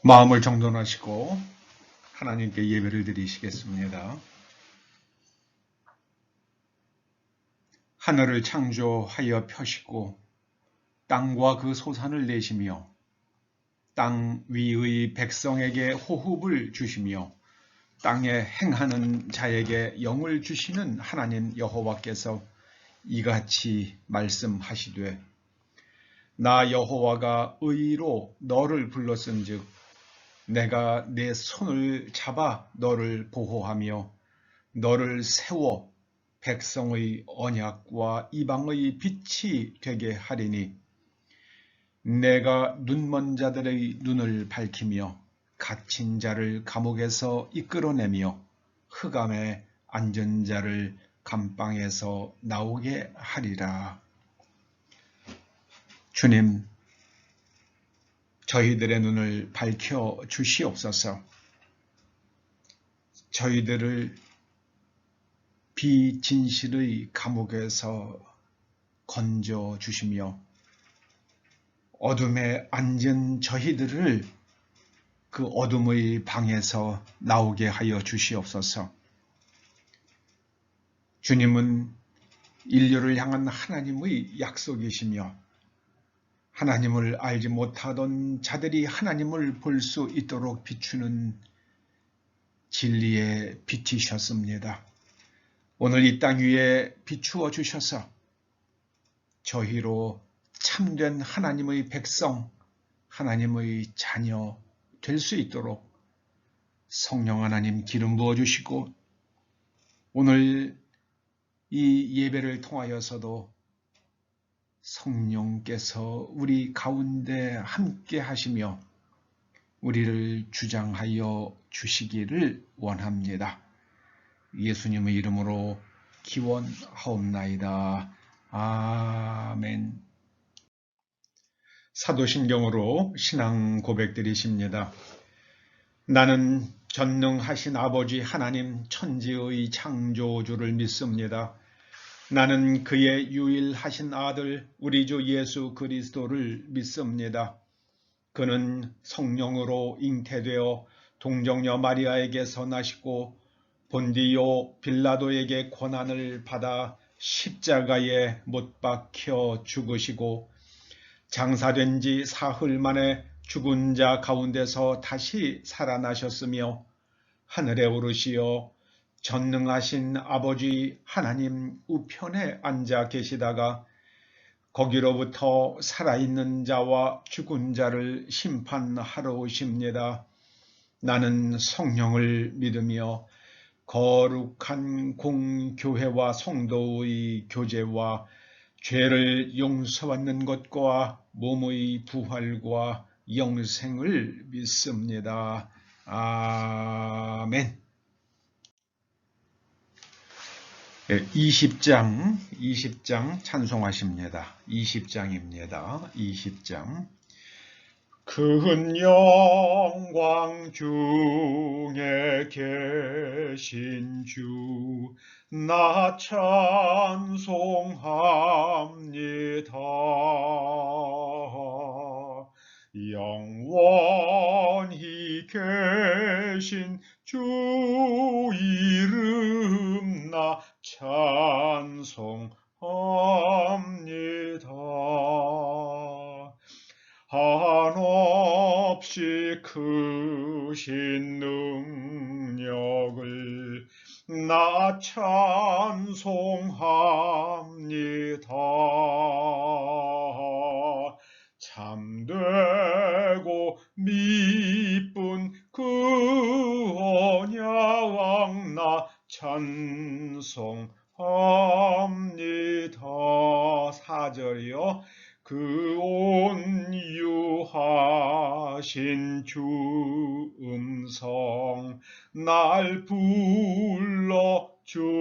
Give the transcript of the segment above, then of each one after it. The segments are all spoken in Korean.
마음을 정돈하시고 하나님께 예배를 드리시겠습니다. 하늘을 창조하여 펴시고 땅과 그 소산을 내시며 땅 위의 백성에게 호흡을 주시며 땅에 행하는 자에게 영을 주시는 하나님 여호와께서 이같이 말씀하시되 나 여호와가 의로 너를 불렀은즉 내가 내 손을 잡아 너를 보호하며 너를 세워 백성의 언약과 이방의 빛이 되게 하리니 내가 눈먼 자들의 눈을 밝히며 갇힌 자를 감옥에서 이끌어내며 흑암에 앉은 자를 감방에서 나오게 하리라. 주님, 저희들의 눈을 밝혀 주시옵소서. 저희들을 비진실의 감옥에서 건져 주시며 어둠에 앉은 저희들을 그 어둠의 방에서 나오게 하여 주시옵소서. 주님은 인류를 향한 하나님의 약속이시며 하나님을 알지 못하던 자들이 하나님을 볼 수 있도록 비추는 진리의 빛이셨습니다. 오늘 이 땅 위에 비추어 주셔서 저희로 참된 하나님의 백성, 하나님의 자녀 될 수 있도록 성령 하나님 기름 부어 주시고 오늘 이 예배를 통하여서도 성령께서 우리 가운데 함께 하시며 우리를 주장하여 주시기를 원합니다. 예수님의 이름으로 기원하옵나이다. 아멘. 사도신경으로 신앙 고백드리십니다. 나는 전능하신 아버지 하나님 천지의 창조주를 믿습니다. 나는 그의 유일하신 아들 우리 주 예수 그리스도를 믿습니다. 그는 성령으로 잉태되어 동정녀 마리아에게서 나시고 본디오 빌라도에게 고난을 받아 십자가에 못 박혀 죽으시고 장사된 지 사흘 만에 죽은 자 가운데서 다시 살아나셨으며 하늘에 오르시어 전능하신 아버지 하나님 우편에 앉아 계시다가 거기로부터 살아있는 자와 죽은 자를 심판하러 오십니다. 나는 성령을 믿으며 거룩한 공교회와 성도의 교제와 죄를 용서받는 것과 몸의 부활과 영생을 믿습니다. 아멘. 20장 찬송하십니다. 20장입니다. 20장. 큰 영광 중에 계신 주 나 찬송합니다. 영원히 계신 주 이름 나 찬송합니다. 한없이 크신 능력을 나 찬송합니다. 참되고 미쁜 그 언약 나 찬송합니다. 4절이요. 그 온유하신 주 음성 날 불러 주시고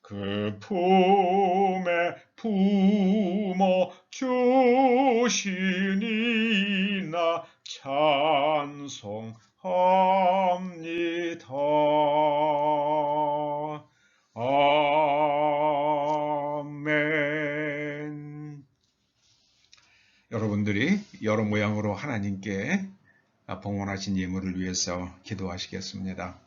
그 품에 품어 주시니 나 찬송합니다. 아멘. 여러분들이 여러 모양으로 하나님께 봉헌하신 예물을 위해서 기도하시겠습니다.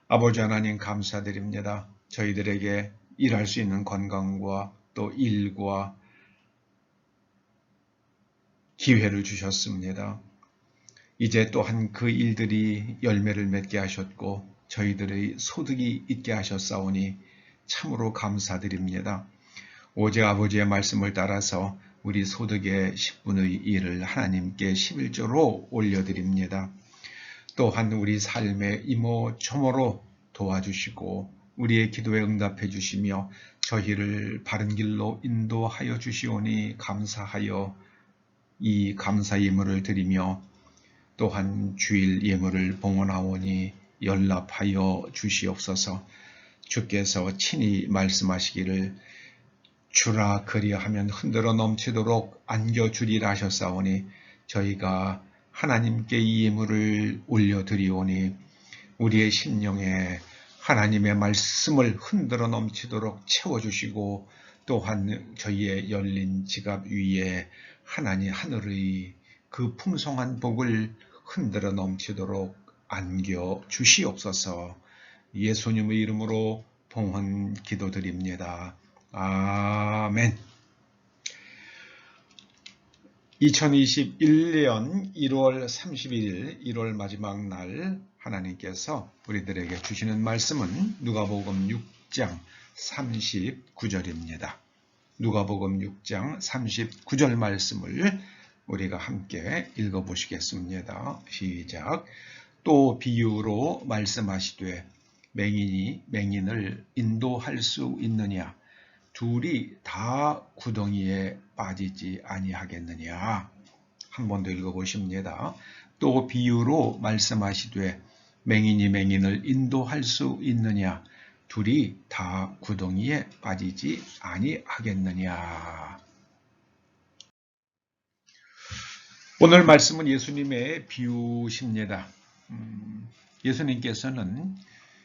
아버지 하나님 감사드립니다. 저희들에게 일할 수 있는 건강과 또 일과 기회를 주셨습니다. 이제 또한 그 일들이 열매를 맺게 하셨고 저희들의 소득이 있게 하셨사오니 참으로 감사드립니다. 오직 아버지의 말씀을 따라서 우리 소득의 10분의 1을 하나님께 11조로 올려드립니다. 또한 우리 삶의 이모저모로 도와주시고 우리의 기도에 응답해 주시며 저희를 바른 길로 인도하여 주시오니 감사하여 이 감사 예물을 드리며 또한 주일 예물을 봉헌하오니 연락하여 주시옵소서. 주께서 친히 말씀하시기를 주라 그리하면 흔들어 넘치도록 안겨주리라 하셨사오니 저희가 하나님께 이 예물을 올려드리오니 우리의 심령에 하나님의 말씀을 흔들어 넘치도록 채워주시고 또한 저희의 열린 지갑 위에 하나님 하늘의 그 풍성한 복을 흔들어 넘치도록 안겨주시옵소서. 예수님의 이름으로 봉헌 기도드립니다. 아멘. 2021년 1월 31일 1월 마지막 날 하나님께서 우리들에게 주시는 말씀은 누가복음 6장 39절입니다. 누가복음 6장 39절 말씀을 우리가 함께 읽어보시겠습니다. 시작. 또 비유로 말씀하시되 맹인이 맹인을 인도할 수 있느냐? 둘이 다 구덩이에 빠지지 아니하겠느냐? 한 번 더 읽어보십니다. 또 비유로 말씀하시되 맹인이 맹인을 인도할 수 있느냐? 둘이 다 구덩이에 빠지지 아니하겠느냐? 오늘 말씀은 예수님의 비유십니다. 예수님께서는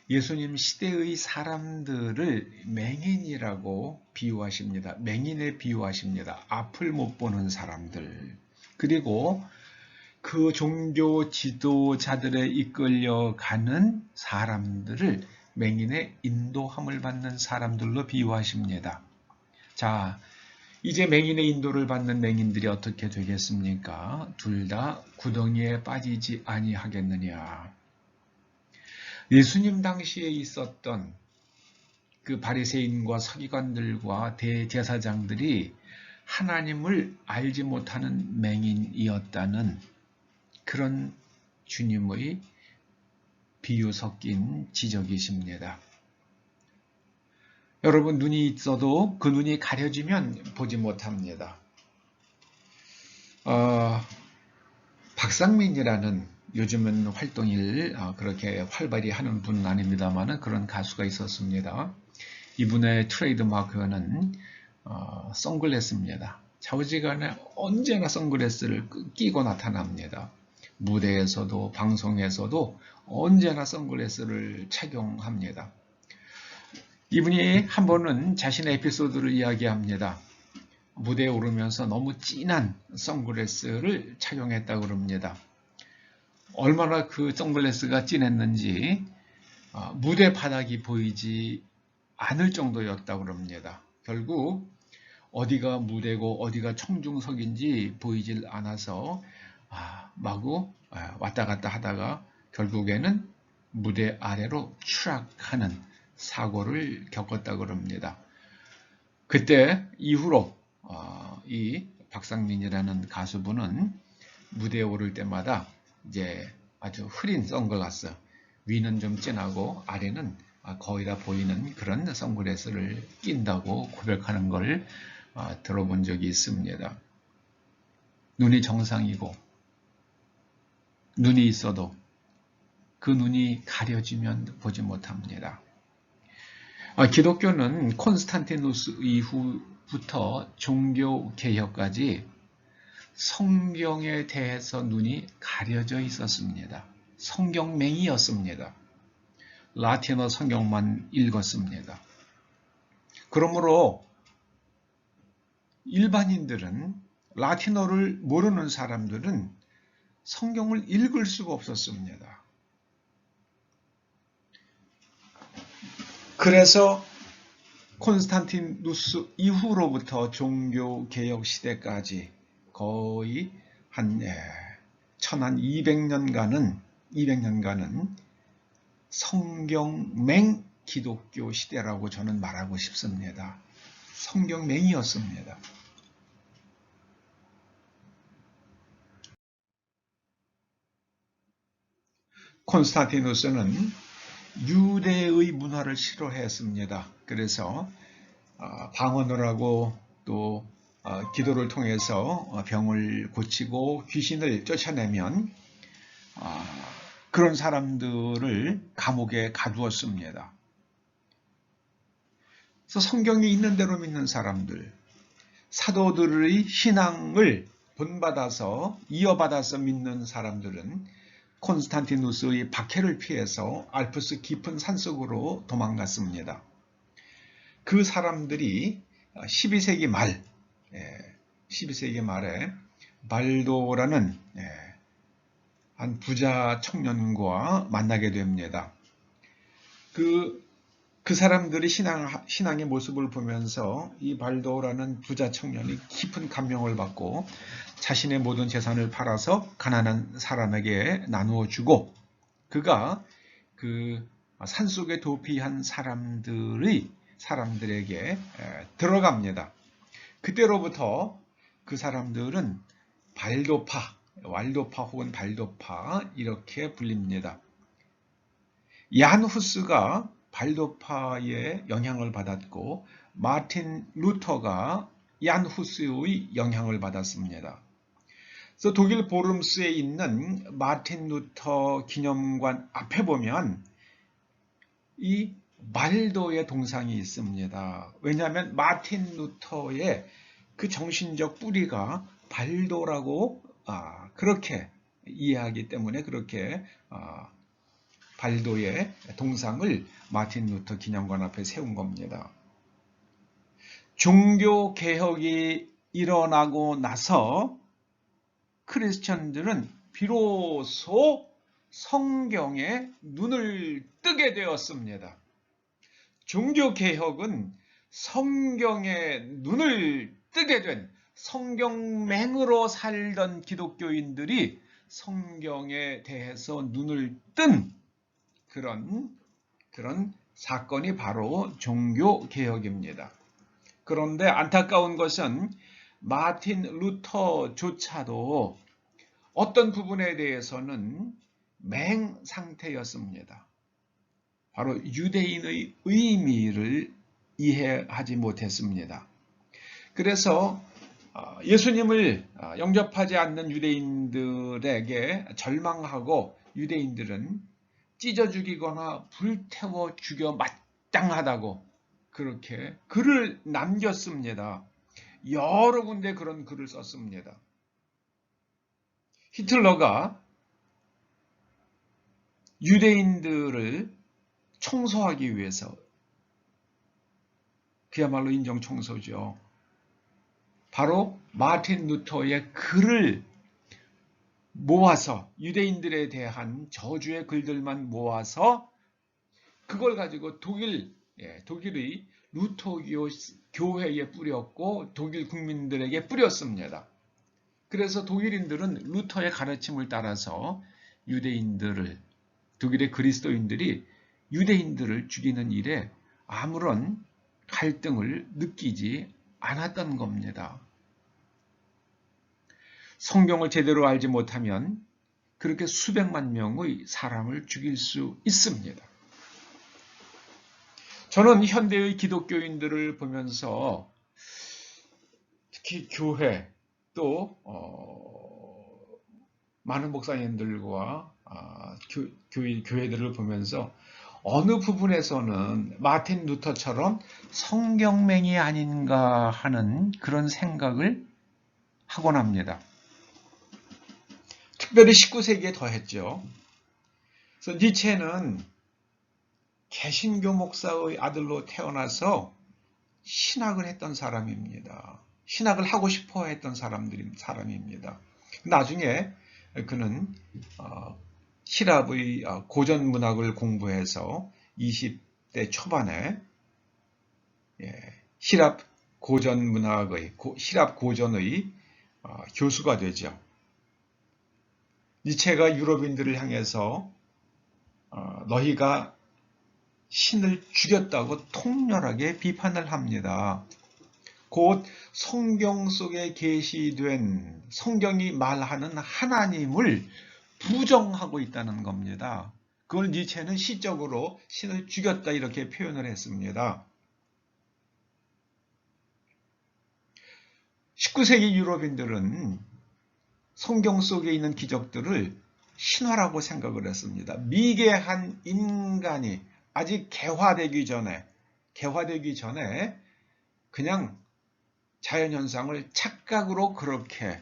예수님 시대의 사람들을 맹인이라고 비유하십니다. 맹인에 비유하십니다. 앞을 못 보는 사람들. 그리고 그 종교 지도자들에 이끌려가는 사람들을 맹인의 인도함을 받는 사람들로 비유하십니다. 자, 이제 맹인의 인도를 받는 맹인들이 어떻게 되겠습니까? 둘 다 구덩이에 빠지지 아니하겠느냐. 예수님 당시에 있었던 그 바리새인과 서기관들과 대제사장들이 하나님을 알지 못하는 맹인이었다는 그런 주님의 비유 섞인 지적이십니다. 여러분, 눈이 있어도 그 눈이 가려지면 보지 못합니다. 박상민이라는 요즘은 활동을 그렇게 활발히 하는 분은 아닙니다만 그런 가수가 있었습니다. 이분의 트레이드 마크는 선글라스입니다. 좌우지간에 언제나 선글라스를 끼고 나타납니다. 무대에서도 방송에서도 언제나 선글라스를 착용합니다. 이분이 한 번은 자신의 에피소드를 이야기합니다. 무대에 오르면서 너무 진한 선글라스를 착용했다고 그럽니다. 얼마나 그 선글라스가 진했는지 무대 바닥이 보이지 않을 정도였다고 그럽니다. 결국 어디가 무대고 어디가 청중석인지 보이질 않아서 마구 왔다 갔다 하다가 결국에는 무대 아래로 추락하는 사고를 겪었다고 그럽니다. 그때 이후로 이 박상민이라는 가수분은 무대에 오를 때마다 이제 아주 흐린 선글라스, 위는 좀 진하고 아래는 거의 다 보이는 그런 선글라스를 낀다고 고백하는 걸 들어본 적이 있습니다. 눈이 정상이고 눈이 있어도 그 눈이 가려지면 보지 못합니다. 기독교는 콘스탄티누스 이후부터 종교개혁까지 성경에 대해서 눈이 가려져 있었습니다. 성경맹이였습니다. 라틴어 성경만 읽었습니다. 그러므로 일반인들은 라틴어를 모르는 사람들은 성경을 읽을 수가 없었습니다. 그래서 콘스탄티누스 이후로부터 종교개혁 시대까지 거의 한 1200년간은 성경맹 기독교 시대라고 저는 말하고 싶습니다. 성경맹이었습니다. 콘스탄티누스는 유대의 문화를 싫어했습니다. 그래서 방언을 하고 또 기도를 통해서 병을 고치고 귀신을 쫓아내면 그런 사람들을 감옥에 가두었습니다. 그래서 성경이 있는 대로 믿는 사람들, 사도들의 신앙을 본받아서 이어받아서 믿는 사람들은 콘스탄티누스의 박해를 피해서 알프스 깊은 산속으로 도망갔습니다. 그 사람들이 12세기 말에 발도라는 한 부자 청년과 만나게 됩니다. 그 사람들이 신앙의 모습을 보면서 이 발도라는 부자 청년이 깊은 감명을 받고 자신의 모든 재산을 팔아서 가난한 사람에게 나누어 주고 그가 그 산속에 도피한 사람들에게 들어갑니다. 그때로부터 그 사람들은 왈도파 혹은 발도파 이렇게 불립니다. 얀 후스가 발도파의 영향을 받았고 마틴 루터가 얀 후스의 영향을 받았습니다. 그래서 독일 보름스에 있는 마틴 루터 기념관 앞에 보면 이 발도의 동상이 있습니다. 왜냐하면 마틴 루터의 그 정신적 뿌리가 발도라고 그렇게 이해하기 때문에 그렇게 발도의 동상을 마틴 루터 기념관 앞에 세운 겁니다. 종교 개혁이 일어나고 나서 크리스천들은 비로소 성경에 눈을 뜨게 되었습니다. 종교 개혁은 성경에 눈을 뜨게 된 성경맹으로 살던 기독교인들이 성경에 대해서 눈을 뜬 그런 사건이 바로 종교개혁입니다. 그런데 안타까운 것은 마틴 루터조차도 어떤 부분에 대해서는 맹 상태였습니다. 바로 유대인의 의미를 이해하지 못했습니다. 그래서 예수님을 영접하지 않는 유대인들에게 절망하고 유대인들은 찢어 죽이거나 불태워 죽여 마땅하다고 그렇게 글을 남겼습니다. 여러 군데 그런 글을 썼습니다. 히틀러가 유대인들을 청소하기 위해서 그야말로 인정청소죠. 바로 마틴 루터의 글을 모아서 유대인들에 대한 저주의 글들만 모아서 그걸 가지고 독일의 루터교 교회에 뿌렸고 독일 국민들에게 뿌렸습니다. 그래서 독일인들은 루터의 가르침을 따라서 독일의 그리스도인들이 유대인들을 죽이는 일에 아무런 갈등을 느끼지 않았던 겁니다. 성경을 제대로 알지 못하면 그렇게 수백만 명의 사람을 죽일 수 있습니다. 저는 현대의 기독교인들을 보면서 특히 교회 또 많은 목사님들과 교회들을 보면서 어느 부분에서는 마틴 루터처럼 성경맹이 아닌가 하는 그런 생각을 하곤 합니다. 특별히 19세기에 더했죠. 그래서 니체는 개신교 목사의 아들로 태어나서 신학을 했던 사람입니다. 신학을 하고 싶어 했던 사람입니다. 나중에 그는希腊의 고전 문학을 공부해서 20대 초반에希腊 고전 문학의希腊 고전의 교수가 되죠. 니체가 유럽인들을 향해서 너희가 신을 죽였다고 통렬하게 비판을 합니다. 곧 성경 속에 계시된 성경이 말하는 하나님을 부정하고 있다는 겁니다. 그걸 니체는 시적으로 신을 죽였다 이렇게 표현을 했습니다. 19세기 유럽인들은 성경 속에 있는 기적들을 신화라고 생각을 했습니다. 미개한 인간이 아직 개화되기 전에 그냥 자연현상을 착각으로 그렇게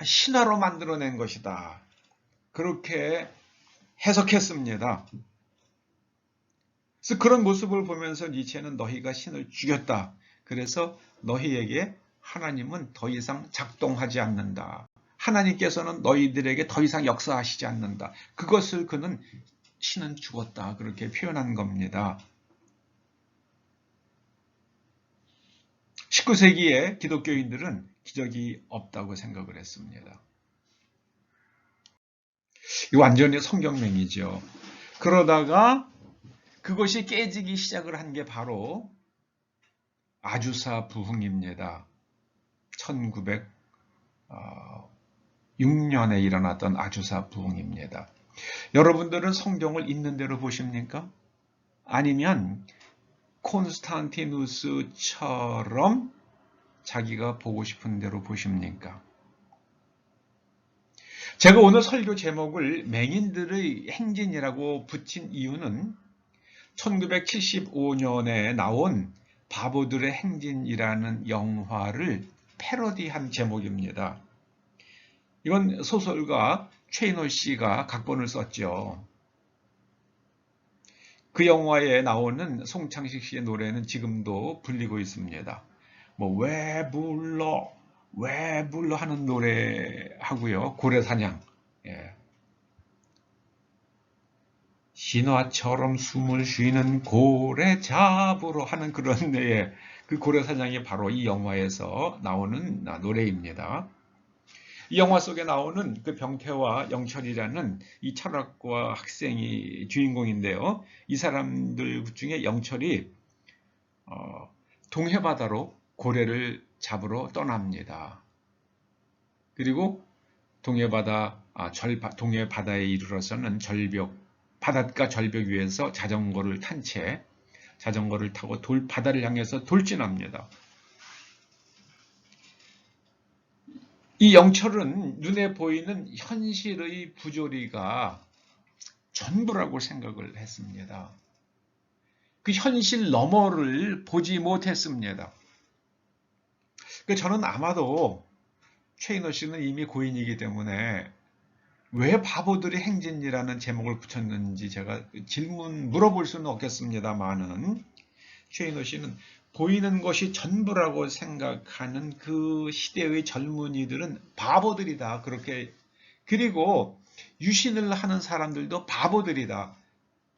신화로 만들어낸 것이다. 그렇게 해석했습니다. 그래서 그런 모습을 보면서 니체는 너희가 신을 죽였다. 그래서 너희에게 하나님은 더 이상 작동하지 않는다. 하나님께서는 너희들에게 더 이상 역사하시지 않는다. 그것을 그는 신은 죽었다. 그렇게 표현한 겁니다. 19세기에 기독교인들은 기적이 없다고 생각을 했습니다. 이 완전히 성경맹이죠. 그러다가 그것이 깨지기 시작을 한 게 바로 아주사 부흥입니다. 1906년에 일어났던 아주사 부흥입니다. 여러분들은 성경을 있는 대로 보십니까? 아니면 콘스탄티누스처럼 자기가 보고 싶은 대로 보십니까? 제가 오늘 설교 제목을 맹인들의 행진이라고 붙인 이유는 1975년에 나온 바보들의 행진이라는 영화를 패러디한 제목입니다. 이건 소설가 최인호 씨가 각본을 썼죠. 그 영화에 나오는 송창식 씨의 노래는 지금도 불리고 있습니다. 왜 불러 하는 노래 하고요. 고래사냥. 신화처럼 숨을 쉬는 고래 잡으러 하는 그런 그 고래사냥이 바로 이 영화에서 나오는 노래입니다. 이 영화 속에 나오는 그 병태와 영철이라는 이 철학과 학생이 주인공인데요. 이 사람들 중에 영철이 동해바다로 고래를 잡으러 떠납니다. 그리고 동해바다에 이르러서는 바닷가 절벽 위에서 자전거를 타고 바다를 향해서 돌진합니다. 이 영철은 눈에 보이는 현실의 부조리가 전부라고 생각을 했습니다. 그 현실 너머를 보지 못했습니다. 저는 아마도 최인호 씨는 이미 고인이기 때문에 왜 바보들의 행진이라는 제목을 붙였는지 제가 물어볼 수는 없겠습니다만은 최인호 씨는 보이는 것이 전부라고 생각하는 그 시대의 젊은이들은 바보들이다. 그리고 유신을 하는 사람들도 바보들이다.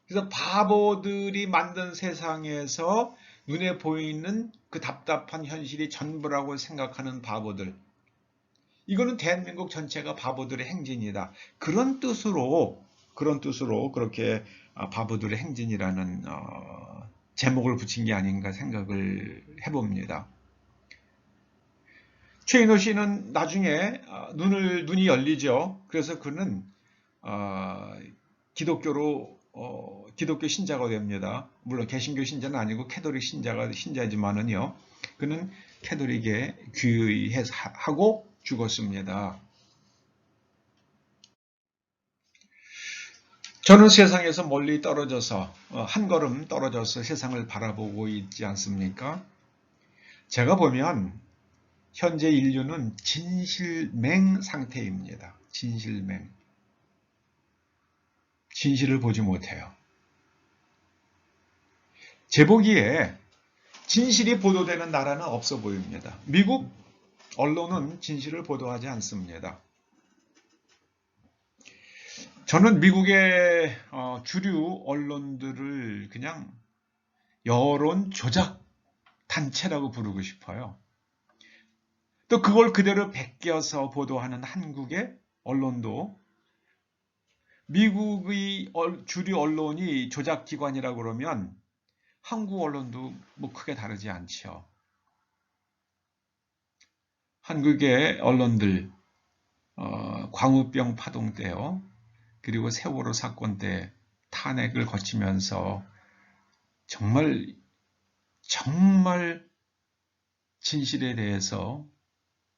그래서 바보들이 만든 세상에서 눈에 보이는 그 답답한 현실이 전부라고 생각하는 바보들. 이거는 대한민국 전체가 바보들의 행진이다. 그런 뜻으로 그렇게 바보들의 행진이라는 제목을 붙인 게 아닌가 생각을 해봅니다. 최인호 씨는 나중에 눈이 열리죠. 그래서 그는 기독교 신자가 됩니다. 물론 개신교 신자는 아니고 캐톨릭 신자지만은요. 그는 캐톨릭에 귀의하고 죽었습니다. 저는 세상에서 멀리 떨어져서 한 걸음 떨어져서 세상을 바라보고 있지 않습니까? 제가 보면 현재 인류는 진실맹 상태입니다. 진실맹. 진실을 보지 못해요. 제 보기에 진실이 보도되는 나라는 없어 보입니다. 미국 언론은 진실을 보도하지 않습니다. 저는 미국의 주류 언론들을 그냥 여론 조작 단체라고 부르고 싶어요. 또 그걸 그대로 베껴서 보도하는 한국의 언론도 미국의 주류 언론이 조작기관이라고 그러면 한국 언론도 뭐 크게 다르지 않죠. 한국의 언론들 광우병 파동 때요. 그리고 세월호 사건 때 탄핵을 거치면서 정말 진실에 대해서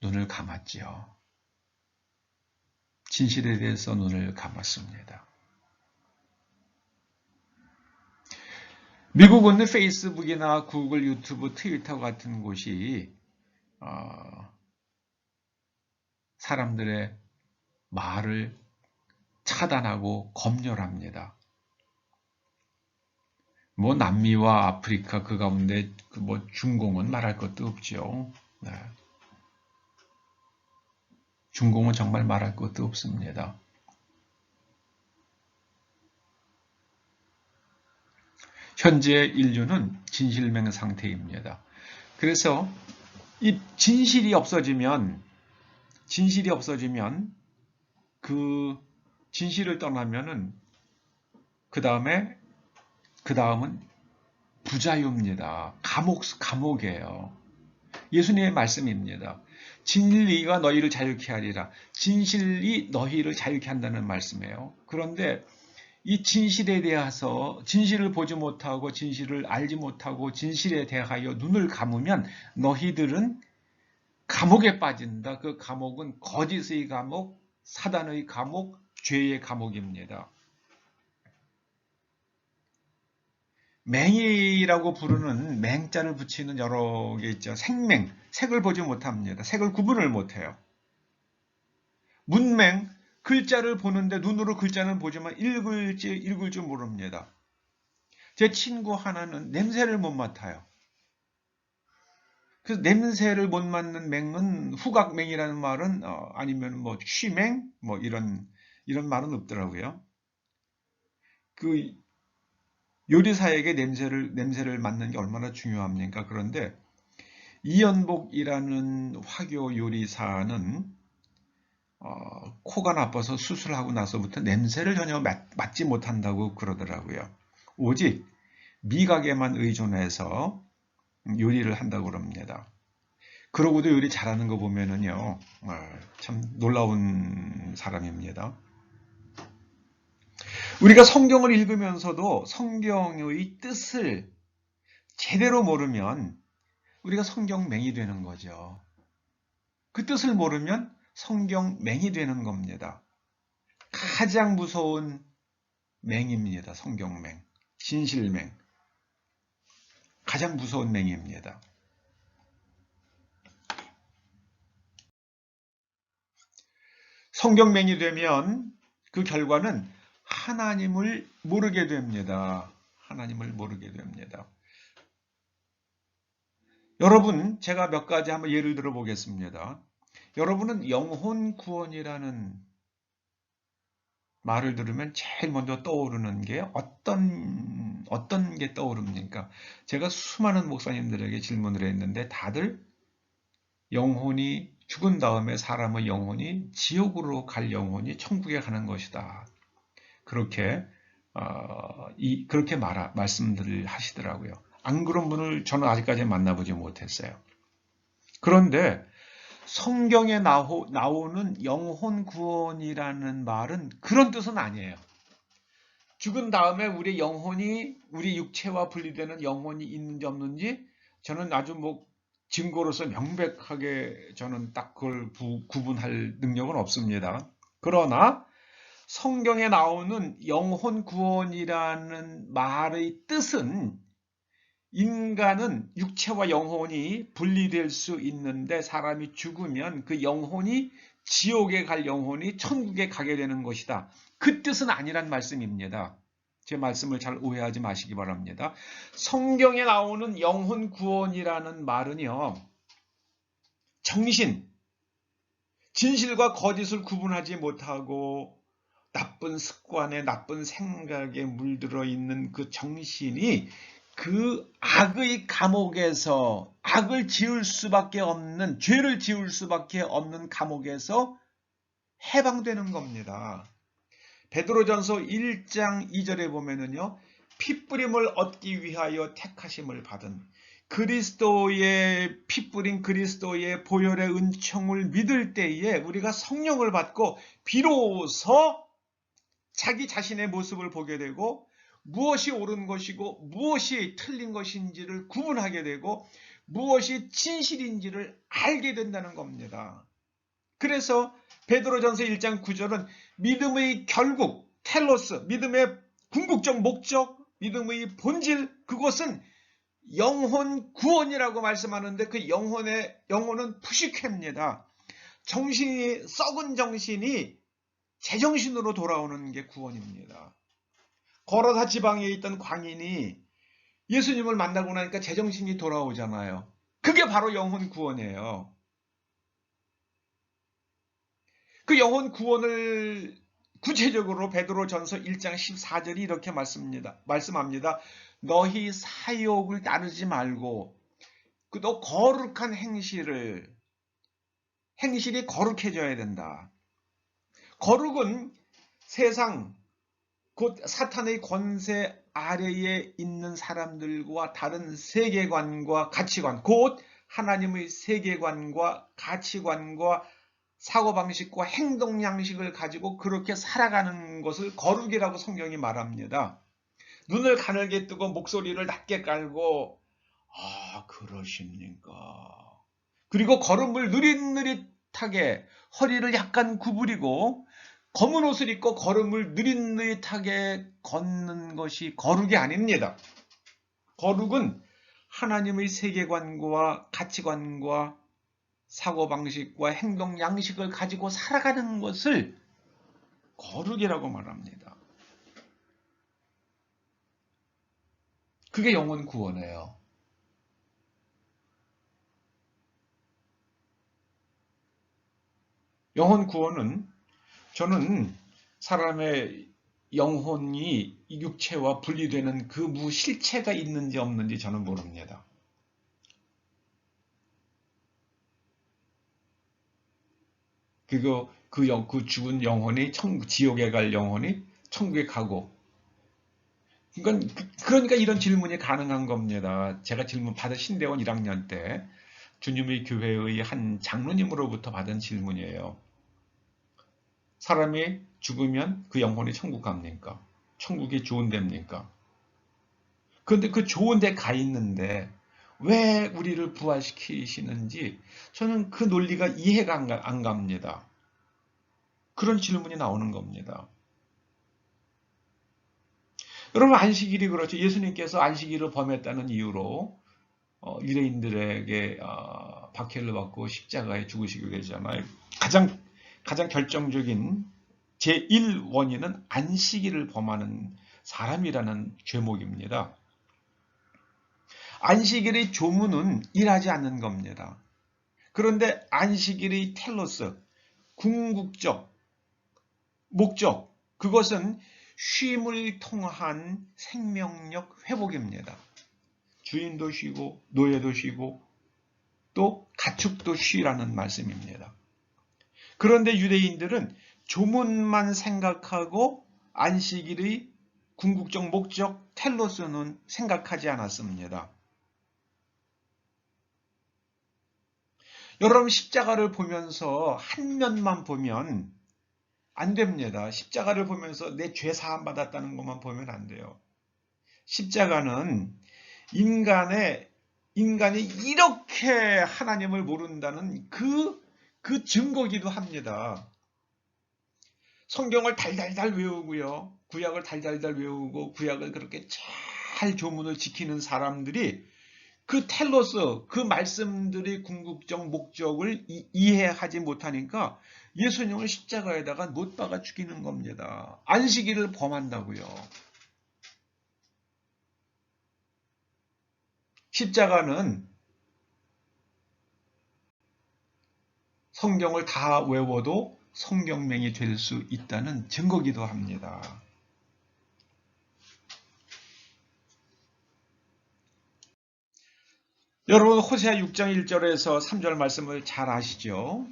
눈을 감았지요. 진실에 대해서 눈을 감았습니다. 미국은 페이스북이나 구글, 유튜브, 트위터 같은 곳이 사람들의 말을 차단하고 검열합니다. 뭐 남미와 아프리카 그 가운데 뭐 중공은 말할 것도 없죠. 네. 중공은 정말 말할 것도 없습니다. 현재 인류는 진실맹 상태입니다. 그래서 이 진실이 없어지면 그 진실을 떠나면은 그 다음은 부자유입니다. 감옥이에요. 예수님의 말씀입니다. 진리가 너희를 자유케 하리라. 진실이 너희를 자유케 한다는 말씀이에요. 그런데 이 진실에 대해서 진실을 보지 못하고 진실을 알지 못하고 진실에 대하여 눈을 감으면 너희들은 감옥에 빠진다. 그 감옥은 거짓의 감옥, 사단의 감옥, 죄의 감옥입니다. 맹이라고 부르는 맹자를 붙이는 여러 개 있죠. 생맹, 색을 보지 못합니다. 색을 구분을 못해요. 문맹, 글자를 보는데 눈으로 글자는 보지만 읽을 줄 모릅니다. 제 친구 하나는 냄새를 못 맡아요. 그래서 냄새를 못 맡는 맹은 후각맹이라는 말은 아니면 뭐 쉬맹 뭐 이런 말은 없더라고요. 그 요리사에게 냄새를 맡는 게 얼마나 중요합니까? 그런데 이연복이라는 화교 요리사는 코가 나빠서 수술하고 나서부터 냄새를 전혀 맡지 못한다고 그러더라고요. 오직 미각에만 의존해서 요리를 한다고 그럽니다. 그러고도 요리 잘하는 거 보면은요, 참 놀라운 사람입니다. 우리가 성경을 읽으면서도 성경의 뜻을 제대로 모르면 우리가 성경맹이 되는 거죠. 그 뜻을 모르면 성경맹이 되는 겁니다. 가장 무서운 맹입니다. 성경맹, 진실맹. 가장 무서운 맹입니다. 성경맹이 되면 그 결과는 하나님을 모르게 됩니다. 하나님을 모르게 됩니다. 여러분, 제가 몇 가지 한번 예를 들어 보겠습니다. 여러분은 영혼 구원이라는 말을 들으면 제일 먼저 떠오르는 게 어떤 게 떠오릅니까? 제가 수많은 목사님들에게 질문을 했는데 다들 영혼이 죽은 다음에 사람의 영혼이 지옥으로 갈 영혼이 천국에 가는 것이다. 그렇게 말씀들을 하시더라고요. 안 그런 분을 저는 아직까지 만나보지 못했어요. 그런데 성경에 나오는 영혼 구원이라는 말은 그런 뜻은 아니에요. 죽은 다음에 우리 영혼이 우리 육체와 분리되는 영혼이 있는지 없는지 저는 아주 증거로서 명백하게 저는 딱 그걸 구분할 능력은 없습니다. 그러나 성경에 나오는 영혼 구원이라는 말의 뜻은 인간은 육체와 영혼이 분리될 수 있는데 사람이 죽으면 그 영혼이 지옥에 갈 영혼이 천국에 가게 되는 것이다. 그 뜻은 아니란 말씀입니다. 제 말씀을 잘 오해하지 마시기 바랍니다. 성경에 나오는 영혼 구원이라는 말은요, 정신, 진실과 거짓을 구분하지 못하고 나쁜 습관에 나쁜 생각에 물들어 있는 그 정신이 그 악의 감옥에서 악을 지을 수밖에 없는, 죄를 지을 수밖에 없는 감옥에서 해방되는 겁니다. 베드로전서 1장 2절에 보면은요, 피뿌림을 얻기 위하여 택하심을 받은 그리스도의 피뿌린 그리스도의 보혈의 은총을 믿을 때에 우리가 성령을 받고 비로소 자기 자신의 모습을 보게 되고 무엇이 옳은 것이고 무엇이 틀린 것인지를 구분하게 되고 무엇이 진실인지를 알게 된다는 겁니다. 그래서 베드로전서 1장 9절은 믿음의 결국, 텔로스, 믿음의 궁극적 목적, 믿음의 본질, 그것은 영혼 구원이라고 말씀하는데 그 영혼은 푸시케입니다. 정신이, 썩은 정신이 제정신으로 돌아오는 게 구원입니다. 거라사 지방에 있던 광인이 예수님을 만나고 나니까 제정신이 돌아오잖아요. 그게 바로 영혼 구원이에요. 그 영혼 구원을 구체적으로 베드로전서 1장 14절이 이렇게 말씀합니다. 너희 사욕을 따르지 말고 또 거룩한 행실이 거룩해져야 된다. 거룩은 세상 곧 사탄의 권세 아래에 있는 사람들과 다른 세계관과 가치관, 곧 하나님의 세계관과 가치관과 사고방식과 행동 양식을 가지고 그렇게 살아가는 것을 거룩이라고 성경이 말합니다. 눈을 가늘게 뜨고 목소리를 낮게 깔고 그러십니까? 그리고 걸음을 느릿느릿하게 허리를 약간 구부리고 검은 옷을 입고 걸음을 느릿느릿하게 걷는 것이 거룩이 아닙니다. 거룩은 하나님의 세계관과 가치관과 사고방식과 행동 양식을 가지고 살아가는 것을 거룩이라고 말합니다. 그게 영혼 구원이에요. 영혼 구원은 저는 사람의 영혼이 육체와 분리되는 그 무실체가 있는지 없는지 저는 모릅니다. 그 죽은 영혼이 지옥에 갈 영혼이 천국에 가고, 그러니까 이런 질문이 가능한 겁니다. 제가 질문 받은 신대원 1학년 때 주님의 교회의 한 장로님으로부터 받은 질문이에요. 사람이 죽으면 그 영혼이 천국 갑니까? 천국이 좋은 데입니까? 그런데 그 좋은 데 가 있는데 왜 우리를 부활시키시는지 저는 그 논리가 이해가 안 갑니다. 그런 질문이 나오는 겁니다. 여러분, 안식일이 그렇죠. 예수님께서 안식일을 범했다는 이유로 유대인들에게 박해를 받고 십자가에 죽으시게 되잖아요. 가장 결정적인 제1원인은 안식일을 범하는 사람이라는 죄목입니다. 안식일의 조문은 일하지 않는 겁니다. 그런데 안식일의 텔로스, 궁극적 목적, 그것은 쉼을 통한 생명력 회복입니다. 주인도 쉬고 노예도 쉬고 또 가축도 쉬라는 말씀입니다. 그런데 유대인들은 조문만 생각하고 안식일의 궁극적 목적 텔로스는 생각하지 않았습니다. 여러분, 십자가를 보면서 한 면만 보면 안 됩니다. 십자가를 보면서 내 죄 사함 받았다는 것만 보면 안 돼요. 십자가는 인간이 이렇게 하나님을 모른다는 그 증거기도 합니다. 성경을 달달달 외우고요. 구약을 달달달 외우고 구약을 그렇게 잘 조문을 지키는 사람들이 그 텔로스, 그 말씀들의 궁극적 목적을 이해하지 못하니까 예수님을 십자가에다가 못 박아 죽이는 겁니다. 안식일을 범한다고요. 십자가는 성경을 다 외워도 성경명이 될 수 있다는 증거기도 합니다. 여러분 호세아 6장 1절에서 3절 말씀을 잘 아시죠?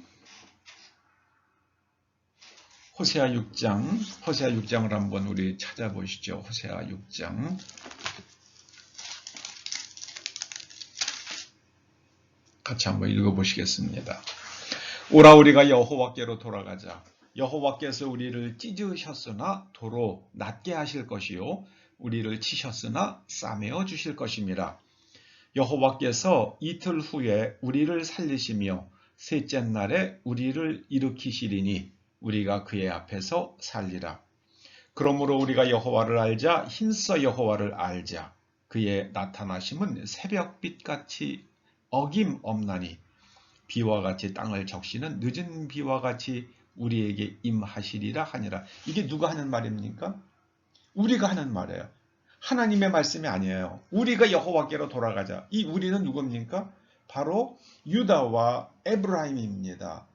호세아 6장을 한번 우리 찾아보시죠. 호세아 6장. 같이 한번 읽어보시겠습니다. 오라 우리가 여호와께로 돌아가자. 여호와께서 우리를 찢으셨으나 도로 낮게 하실 것이요 우리를 치셨으나 싸매어 주실 것임이라. 여호와께서 이틀 후에 우리를 살리시며 셋째 날에 우리를 일으키시리니 우리가 그의 앞에서 살리라. 그러므로 우리가 여호와를 알자. 힘써 여호와를 알자. 그의 나타나심은 새벽빛같이 어김없나니 비와 같이 땅을 적시는 늦은 비와 같이 우리에게 임하시리라 하니라. 이게 누가 하는 말입니까? 우리가 하는 말이에요. 하나님의 말씀이 아니에요. 우리가 여호와께로 돌아가자. 이 우리는 누굽니까? 바로 유다와 에브라임입니다.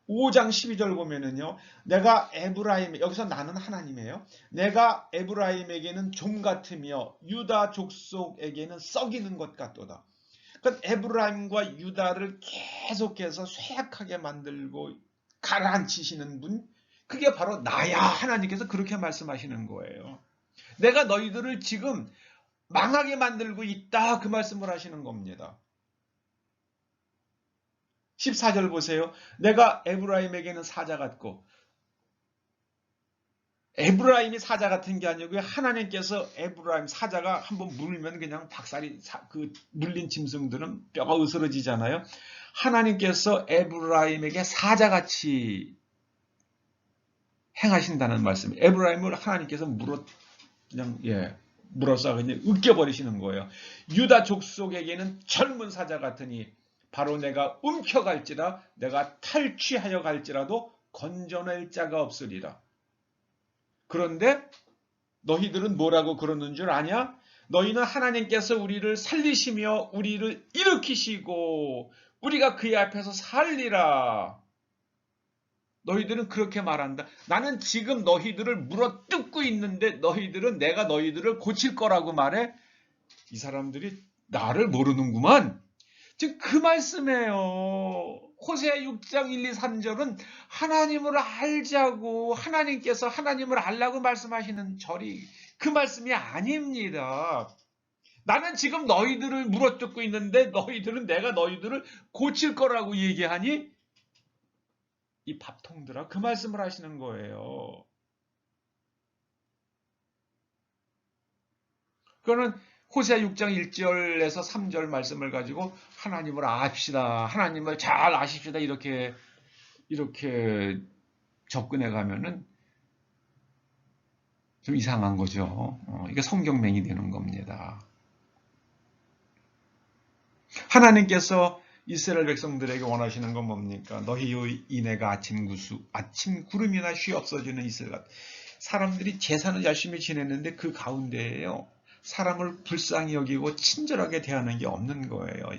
5장 12절 보면은요. 내가 에브라임, 여기서 나는 하나님이에요. 내가 에브라임에게는 종 같으며 유다 족속에게는 썩이는 것 같도다. 그러니까 에브라임과 유다를 계속해서 쇠약하게 만들고 가라앉히시는 분, 그게 바로 나야. 하나님께서 그렇게 말씀하시는 거예요. 내가 너희들을 지금 망하게 만들고 있다. 그 말씀을 하시는 겁니다. 14절 보세요. 내가 에브라임에게는 사자 같고, 에브라임이 사자 같은 게 아니고요. 하나님께서 에브라임 사자가 한번 물면 그냥 박살이 그 물린 짐승들은 뼈가 으스러지잖아요. 하나님께서 에브라임에게 사자같이 행하신다는 말씀. 에브라임을 하나님께서 물어서 그냥 으깨버리시는 거예요. 유다 족속에게는 젊은 사자 같으니 바로 내가 움켜갈지라 내가 탈취하여 갈지라도 건져낼 자가 없으리라. 그런데 너희들은 뭐라고 그러는 줄 아냐? 너희는 하나님께서 우리를 살리시며 우리를 일으키시고 우리가 그의 앞에서 살리라. 너희들은 그렇게 말한다. 나는 지금 너희들을 물어뜯고 있는데 너희들은 내가 너희들을 고칠 거라고 말해? 이 사람들이 나를 모르는구만. 지금 그 말씀이에요. 호세아 6장 1, 2, 3절은 하나님을 알자고 하나님께서 하나님을 알라고 말씀하시는 절이 그 말씀이 아닙니다. 나는 지금 너희들을 물어뜯고 있는데 너희들은 내가 너희들을 고칠 거라고 얘기하니 이 밥통들아 그 말씀을 하시는 거예요. 그거는 호세아 6장 1절에서 3절 말씀을 가지고 하나님을 압시다. 하나님을 잘 아십시다. 이렇게 접근해 가면은 좀 이상한 거죠. 이게 성경맹이 되는 겁니다. 하나님께서 이스라엘 백성들에게 원하시는 건 뭡니까? 너희의 인애가 아침 구름이나 쉬 없어지는 이슬 같. 사람들이 제사는 열심히 지냈는데 그 가운데에요. 사람을 불쌍히 여기고 친절하게 대하는 게 없는 거예요.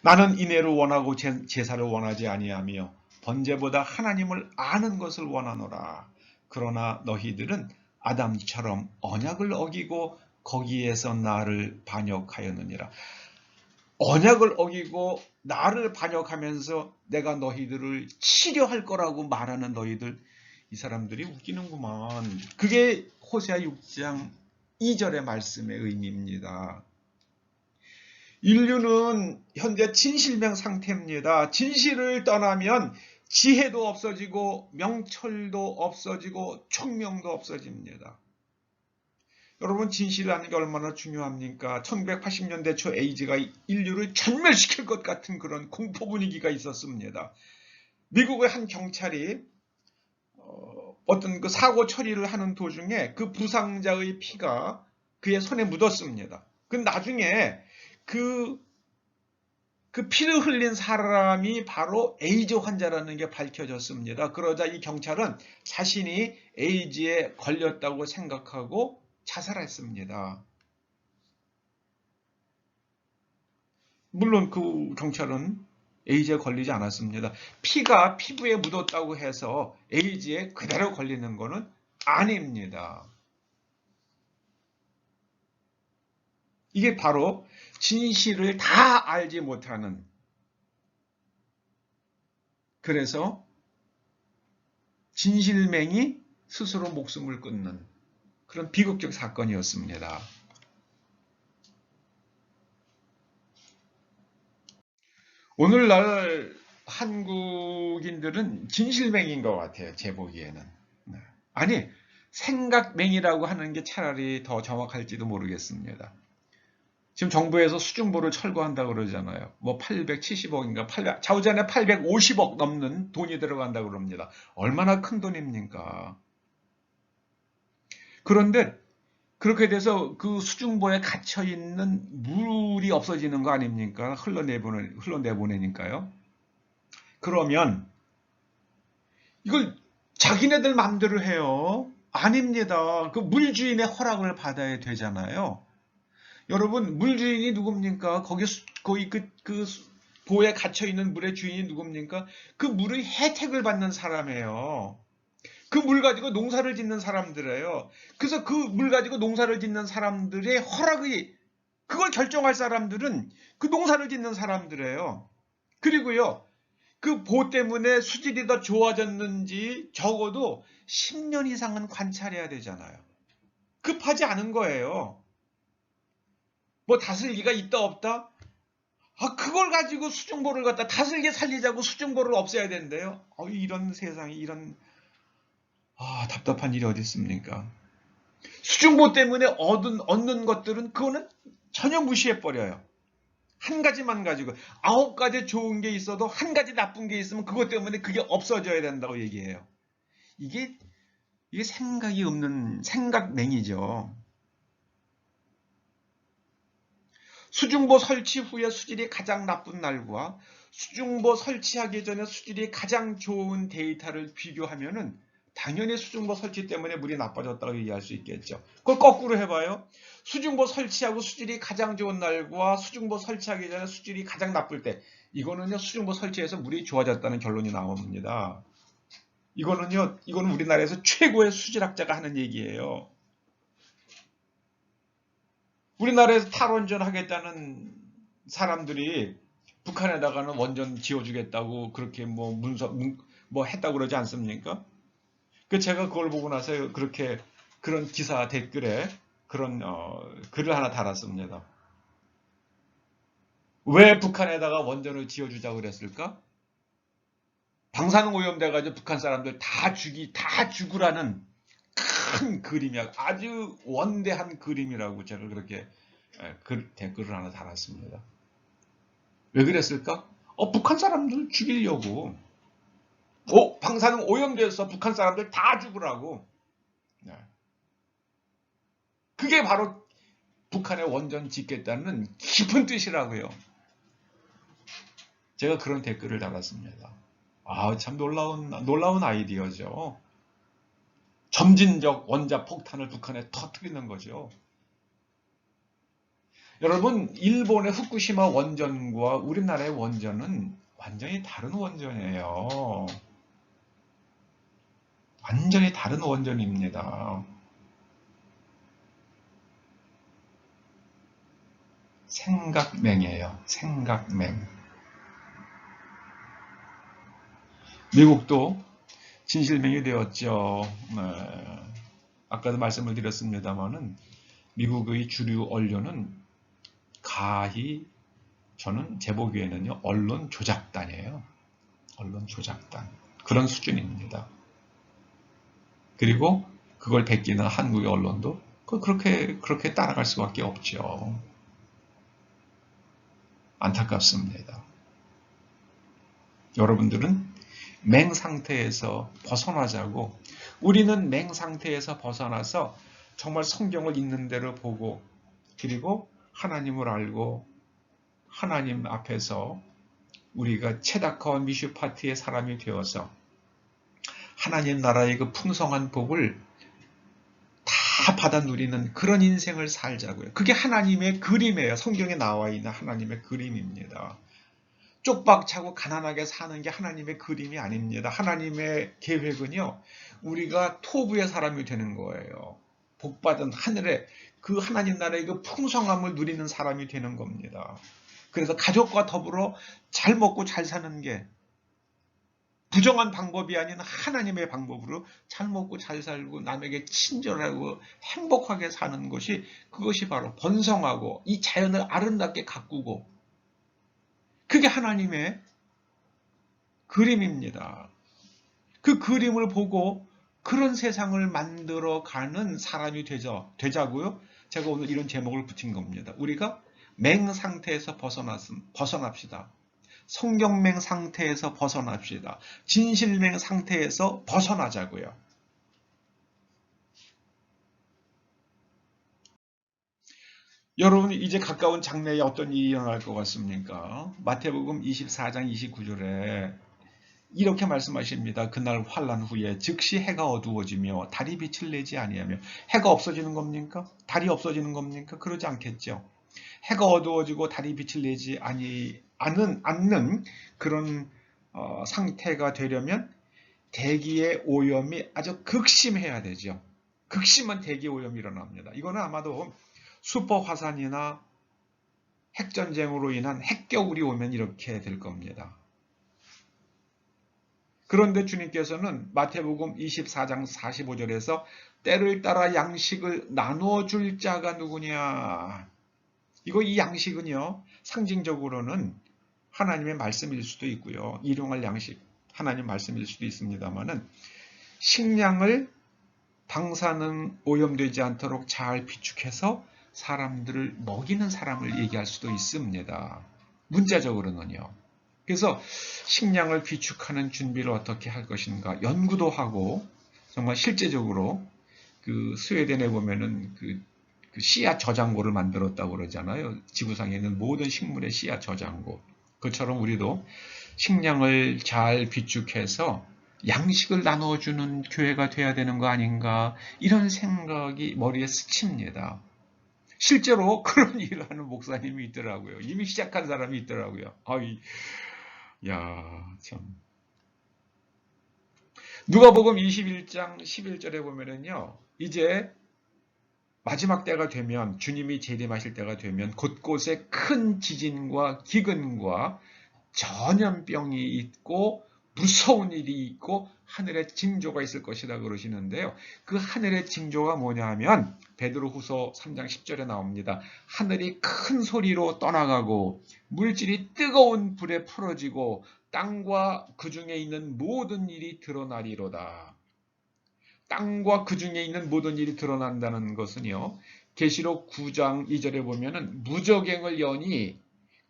나는 인애를 원하고 제사를 원하지 아니하며 번제보다 하나님을 아는 것을 원하노라. 그러나 너희들은 아담처럼 언약을 어기고 거기에서 나를 반역하였느니라. 언약을 어기고 나를 반역하면서 내가 너희들을 치료할 거라고 말하는 너희들, 이 사람들이 웃기는구만. 그게 호세아 6장 2절의 말씀의 의미입니다. 인류는 현재 진실명 상태입니다. 진실을 떠나면 지혜도 없어지고 명철도 없어지고 총명도 없어집니다. 여러분 진실을 아는 게 얼마나 중요합니까? 1980년대 초 에이즈가 인류를 전멸시킬 것 같은 그런 공포 분위기가 있었습니다. 미국의 한 경찰이 어떤 그 사고 처리를 하는 도중에 그 부상자의 피가 그의 손에 묻었습니다. 그 나중에 그 피를 흘린 사람이 바로 에이즈 환자라는 게 밝혀졌습니다. 그러자 이 경찰은 자신이 에이즈에 걸렸다고 생각하고 자살했습니다. 물론 그 경찰은 에이즈에 걸리지 않았습니다. 피가 피부에 묻었다고 해서 에이즈에 그대로 걸리는 것은 아닙니다. 이게 바로 진실을 다 알지 못하는, 그래서 진실맹이 스스로 목숨을 끊는 그런 비극적 사건이었습니다. 오늘날 한국인들은 진실맹인 것 같아요. 제 보기에는. 아니, 생각맹이라고 하는 게 차라리 더 정확할지도 모르겠습니다. 지금 정부에서 수중보를 철거한다고 그러잖아요. 뭐 870억인가, 좌우전에 850억 넘는 돈이 들어간다고 그럽니다. 얼마나 큰 돈입니까? 그런데 그렇게 돼서 그 수중보에 갇혀있는 물이 없어지는 거 아닙니까? 흘러내보내니까요. 그러면 이걸 자기네들 마음대로 해요. 아닙니다. 그 물주인의 허락을 받아야 되잖아요. 여러분, 물주인이 누굽니까? 거기 그 보에 갇혀있는 물의 주인이 누굽니까? 그 물의 혜택을 받는 사람이에요. 그 물 가지고 농사를 짓는 사람들이에요. 그래서 그 물 가지고 농사를 짓는 사람들의 허락이, 그걸 결정할 사람들은 그 농사를 짓는 사람들이에요. 그리고요, 그 보 때문에 수질이 더 좋아졌는지 적어도 10년 이상은 관찰해야 되잖아요. 급하지 않은 거예요. 뭐 다슬기가 있다 없다? 그걸 가지고 수중보를 갖다 다슬기 살리자고 수중보를 없애야 된대요. 이런 세상에 이런 답답한 일이 어디 있습니까? 수중보 때문에 얻는 것들은 그거는 전혀 무시해버려요. 한 가지만 가지고 9가지 좋은 게 있어도 한 가지 나쁜 게 있으면 그것 때문에 그게 없어져야 된다고 얘기해요. 이게 생각이 없는 생각맹이죠. 수중보 설치 후에 수질이 가장 나쁜 날과 수중보 설치하기 전에 수질이 가장 좋은 데이터를 비교하면은 당연히 수중보 설치 때문에 물이 나빠졌다고 얘기할 수 있겠죠. 그걸 거꾸로 해봐요. 수중보 설치하고 수질이 가장 좋은 날과 수중보 설치하기 전에 수질이 가장 나쁠 때, 이거는요, 수중보 설치해서 물이 좋아졌다는 결론이 나옵니다. 이거는 우리나라에서 최고의 수질학자가 하는 얘기예요. 우리나라에서 탈원전 하겠다는 사람들이 북한에다가는 원전 지어주겠다고 그렇게 뭐 했다고 그러지 않습니까? 제가 그걸 보고 나서 그런 기사 댓글에 그런 글을 하나 달았습니다. 왜 북한에다가 원전을 지어주자고 그랬을까? 방사능 오염돼가지고 북한 사람들 다 죽으라는 큰 그림이야. 아주 원대한 그림이라고 제가 그렇게 댓글을 하나 달았습니다. 왜 그랬을까? 북한 사람들 죽이려고. 방사능 오염돼서 북한 사람들 다 죽으라고. 그게 바로 북한에 원전 짓겠다는 깊은 뜻이라고요. 제가 그런 댓글을 달았습니다. 참 놀라운 아이디어죠. 점진적 원자폭탄을 북한에 터뜨리는 거죠. 여러분, 일본의 후쿠시마 원전과 우리나라의 원전은 완전히 다른 원전이에요. 완전히 다른 원전입니다. 생각맹이에요. 생각맹. 미국도 진실맹이 되었죠. 아까도 말씀을 드렸습니다마는 미국의 주류 언론은 가히, 저는 제 보기에는요, 언론 조작단이에요. 언론 조작단. 그런 수준입니다. 그리고 그걸 베끼는 한국의 언론도 그렇게 따라갈 수밖에 없죠. 안타깝습니다. 여러분들은 맹상태에서 벗어나자고, 우리는 맹상태에서 벗어나서 정말 성경을 있는 대로 보고, 그리고 하나님을 알고 하나님 앞에서 우리가 체다카와 미슈파트의 사람이 되어서 하나님 나라의 그 풍성한 복을 다 다 받아 누리는 그런 인생을 살자고요. 그게 하나님의 그림이에요. 성경에 나와 있는 하나님의 그림입니다. 쪽박차고 가난하게 사는 게 하나님의 그림이 아닙니다. 하나님의 계획은요, 우리가 토부의 사람이 되는 거예요. 복받은 하늘에 그 하나님 나라의 그 풍성함을 누리는 사람이 되는 겁니다. 그래서 가족과 더불어 잘 먹고 잘 사는 게 부정한 방법이 아닌 하나님의 방법으로 잘 먹고 잘 살고 남에게 친절하고 행복하게 사는 것이, 그것이 바로 번성하고 이 자연을 아름답게 가꾸고, 그게 하나님의 그림입니다. 그 그림을 보고 그런 세상을 만들어가는 사람이 되자고요. 제가 오늘 이런 제목을 붙인 겁니다. 우리가 맹 상태에서 벗어납시다. 성경맹 상태에서 벗어납시다. 진실맹 상태에서 벗어나자고요. 여러분, 이제 가까운 장래에 어떤 일이 일어날 것 같습니까? 마태복음 24장 29절에 이렇게 말씀하십니다. 그날 환란 후에 즉시 해가 어두워지며 달이 빛을 내지 아니하며. 해가 없어지는 겁니까? 달이 없어지는 겁니까? 그러지 않겠죠. 해가 어두워지고 달이 빛을 내지 않는 그런 상태가 되려면 대기의 오염이 아주 극심해야 되죠. 극심한 대기 오염이 일어납니다. 이거는 아마도 슈퍼 화산이나 핵전쟁으로 인한 핵겨울이 오면 이렇게 될 겁니다. 그런데 주님께서는 마태복음 24장 45절에서 때를 따라 양식을 나누어 줄 자가 누구냐. 이 양식은요, 상징적으로는 하나님의 말씀일 수도 있고요. 일용할 양식, 하나님 말씀일 수도 있습니다만은, 식량을 방사능 오염되지 않도록 잘 비축해서 사람들을 먹이는 사람을 얘기할 수도 있습니다. 문자적으로는요. 그래서 식량을 비축하는 준비를 어떻게 할 것인가 연구도 하고, 정말 실제적으로 그 스웨덴에 보면은 그 씨앗 저장고를 만들었다고 그러잖아요. 지구상에 있는 모든 식물의 씨앗 저장고. 그처럼 우리도 식량을 잘 비축해서 양식을 나눠주는 교회가 돼야 되는 거 아닌가, 이런 생각이 머리에 스칩니다. 실제로 그런 일을 하는 목사님이 있더라고요. 이미 시작한 사람이 있더라고요. 참. 누가복음 21장 11절에 보면은요, 이제 마지막 때가 되면, 주님이 재림하실 때가 되면 곳곳에 큰 지진과 기근과 전염병이 있고 무서운 일이 있고 하늘의 징조가 있을 것이다 그러시는데요. 그 하늘의 징조가 뭐냐 하면 베드로후서 3장 10절에 나옵니다. 하늘이 큰 소리로 떠나가고 물질이 뜨거운 불에 풀어지고 땅과 그 중에 있는 모든 일이 드러나리로다. 땅과 그 중에 있는 모든 일이 드러난다는 것은요, 계시록 9장 2절에 보면은 무저갱을 여니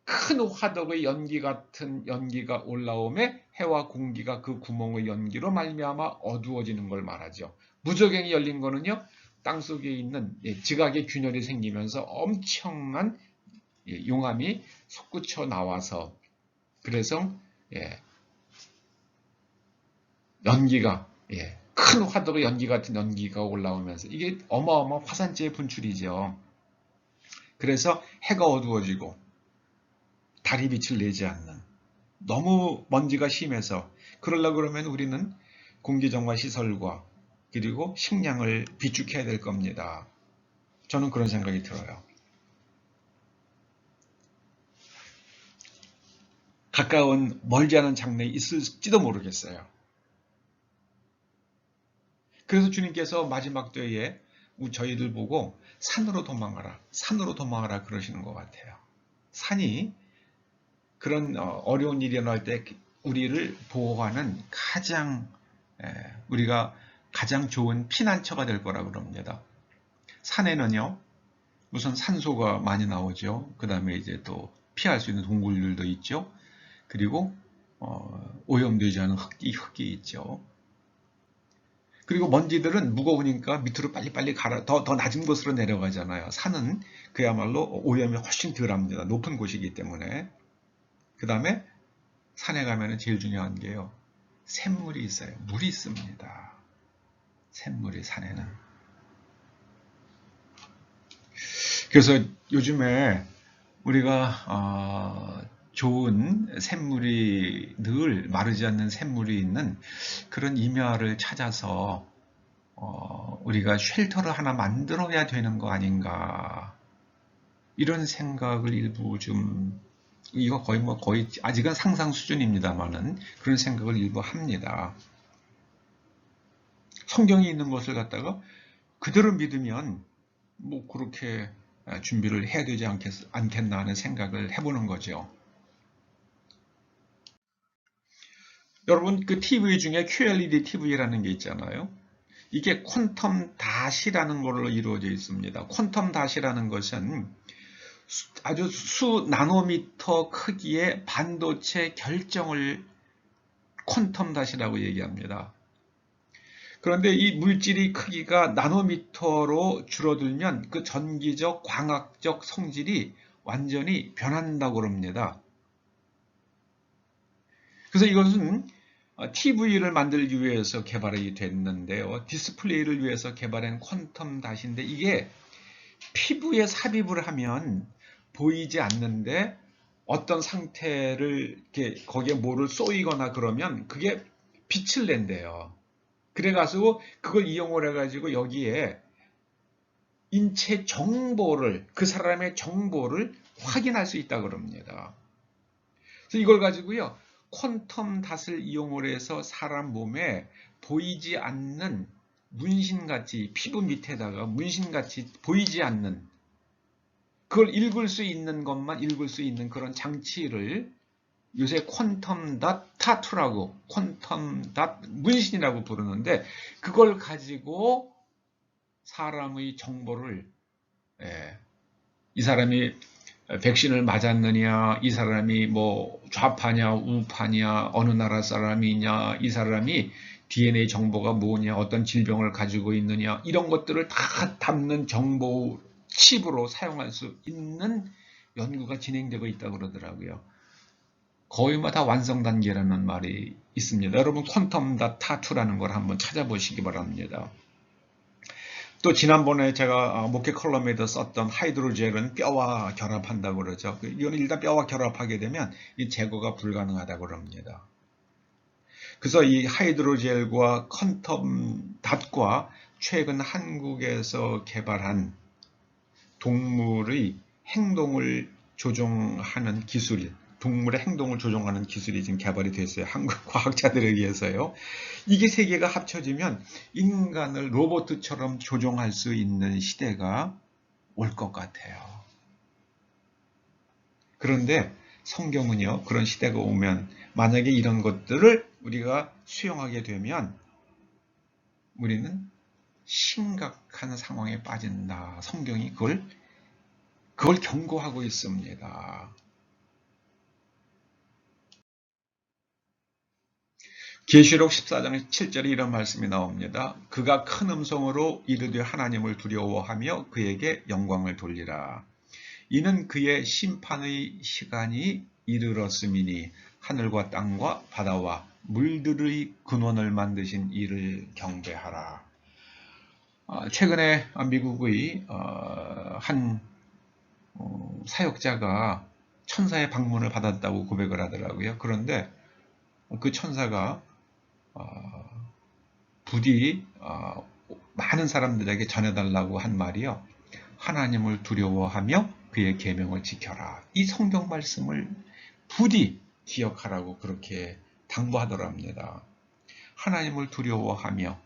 큰 화덕의 연기 같은 연기가 올라오매 해와 공기가 그 구멍의 연기로 말미암아 어두워지는 걸 말하죠. 무저갱이 열린 거는요, 땅속에 있는 지각의 균열이 생기면서 엄청난 용암이 솟구쳐 나와서, 그래서 연기가 큰 화덕의 연기 같은 연기가 올라오면서, 이게 어마어마한 화산재의 분출이죠. 그래서 해가 어두워지고 달이 빛을 내지 않는, 너무 먼지가 심해서, 그러려고 그러면 우리는 공기정화 시설과 그리고 식량을 비축해야 될 겁니다. 저는 그런 생각이 들어요. 가까운 멀지 않은 장래에 있을지도 모르겠어요. 그래서 주님께서 마지막 때에 저희들 보고 산으로 도망가라 그러시는 것 같아요. 산이 그런 어려운 일이 일어날 때 우리를 보호하는 우리가 가장 좋은 피난처가 될 거라고 그럽니다. 산에는요, 우선 산소가 많이 나오죠. 그 다음에 이제 또 피할 수 있는 동굴들도 있죠. 그리고 오염되지 않은 흙이 있죠. 그리고 먼지들은 무거우니까 밑으로 빨리빨리 더 낮은 곳으로 내려가잖아요. 산은 그야말로 오염이 훨씬 덜합니다. 높은 곳이기 때문에. 그 다음에 산에 가면 제일 중요한 게요, 샘물이 있어요. 물이 있습니다. 샘물이 산에는. 그래서 요즘에 우리가 좋은 샘물이 늘 마르지 않는 샘물이 있는 그런 임야를 찾아서 우리가 쉘터를 하나 만들어야 되는 거 아닌가, 이런 생각을 일부 좀, 이거 거의 아직은 상상 수준입니다만은 그런 생각을 일부 합니다. 성경이 있는 것을 갖다가 그대로 믿으면 뭐 그렇게 준비를 해야 되지 않겠나 하는 생각을 해보는 거죠. 여러분, 그 TV 중에 QLED TV라는 게 있잖아요. 이게 퀀텀 닷이라는 걸로 이루어져 있습니다. 퀀텀 닷이라는 것은 아주 수 나노미터 크기의 반도체 결정을 퀀텀 닷이라고 얘기합니다. 그런데 이 물질의 크기가 나노미터로 줄어들면 그 전기적, 광학적 성질이 완전히 변한다고 합니다. 그래서 이것은 TV를 만들기 위해서 개발이 됐는데요. 디스플레이를 위해서 개발한 퀀텀 닷인데 이게 피부에 삽입을 하면 보이지 않는데 어떤 상태를 이렇게 거기에 뭐를 쏘이거나 그러면 그게 빛을 낸대요. 그래가지고 그걸 이용을 해가지고 여기에 인체 정보를, 그 사람의 정보를 확인할 수 있다고 합니다. 그래서 이걸 가지고요, 퀀텀 닷을 이용을 해서 사람 몸에 보이지 않는 문신같이, 피부 밑에다가 문신같이 보이지 않는, 그걸 읽을 수 있는 것만 읽을 수 있는 그런 장치를 요새 퀀텀 닷 타투라고, 퀀텀 닷 문신이라고 부르는데, 그걸 가지고 사람의 정보를, 이 사람이 백신을 맞았느냐, 이 사람이 뭐 좌파냐 우파냐, 어느 나라 사람이냐, 이 사람이 DNA 정보가 뭐냐, 어떤 질병을 가지고 있느냐, 이런 것들을 다 담는 정보 칩으로 사용할 수 있는 연구가 진행되고 있다고 그러더라고요. 거의 뭐 다 완성 단계라는 말이 있습니다. 여러분, 퀀텀 닷 타투라는 걸 한번 찾아보시기 바랍니다. 또 지난번에 제가 목회 컬럼에도 썼던 하이드로젤은 뼈와 결합한다고 그러죠. 이거는 일단 뼈와 결합하게 되면 이 제거가 불가능하다고 합니다. 그래서 이 하이드로젤과 퀀텀 닷과 최근 한국에서 개발한 동물의 행동을 조종하는 기술, 동물의 행동을 조종하는 기술이 지금 개발이 됐어요. 한국 과학자들에 의해서요. 이게 세 개가 합쳐지면 인간을 로봇처럼 조종할 수 있는 시대가 올 것 같아요. 그런데 성경은요, 그런 시대가 오면 만약에 이런 것들을 우리가 수용하게 되면 우리는 심각한 상황에 빠진다. 성경이 그걸 경고하고 있습니다. 계시록 14장 7절에 이런 말씀이 나옵니다. 그가 큰 음성으로 이르되 하나님을 두려워하며 그에게 영광을 돌리라. 이는 그의 심판의 시간이 이르렀음이니 하늘과 땅과 바다와 물들의 근원을 만드신 이를 경배하라. 최근에 미국의 한 사역자가 천사의 방문을 받았다고 고백을 하더라고요. 그런데 그 천사가 부디 많은 사람들에게 전해달라고 한 말이요, 하나님을 두려워하며 그의 계명을 지켜라. 이 성경 말씀을 부디 기억하라고 그렇게 당부하더랍니다. 하나님을 두려워하며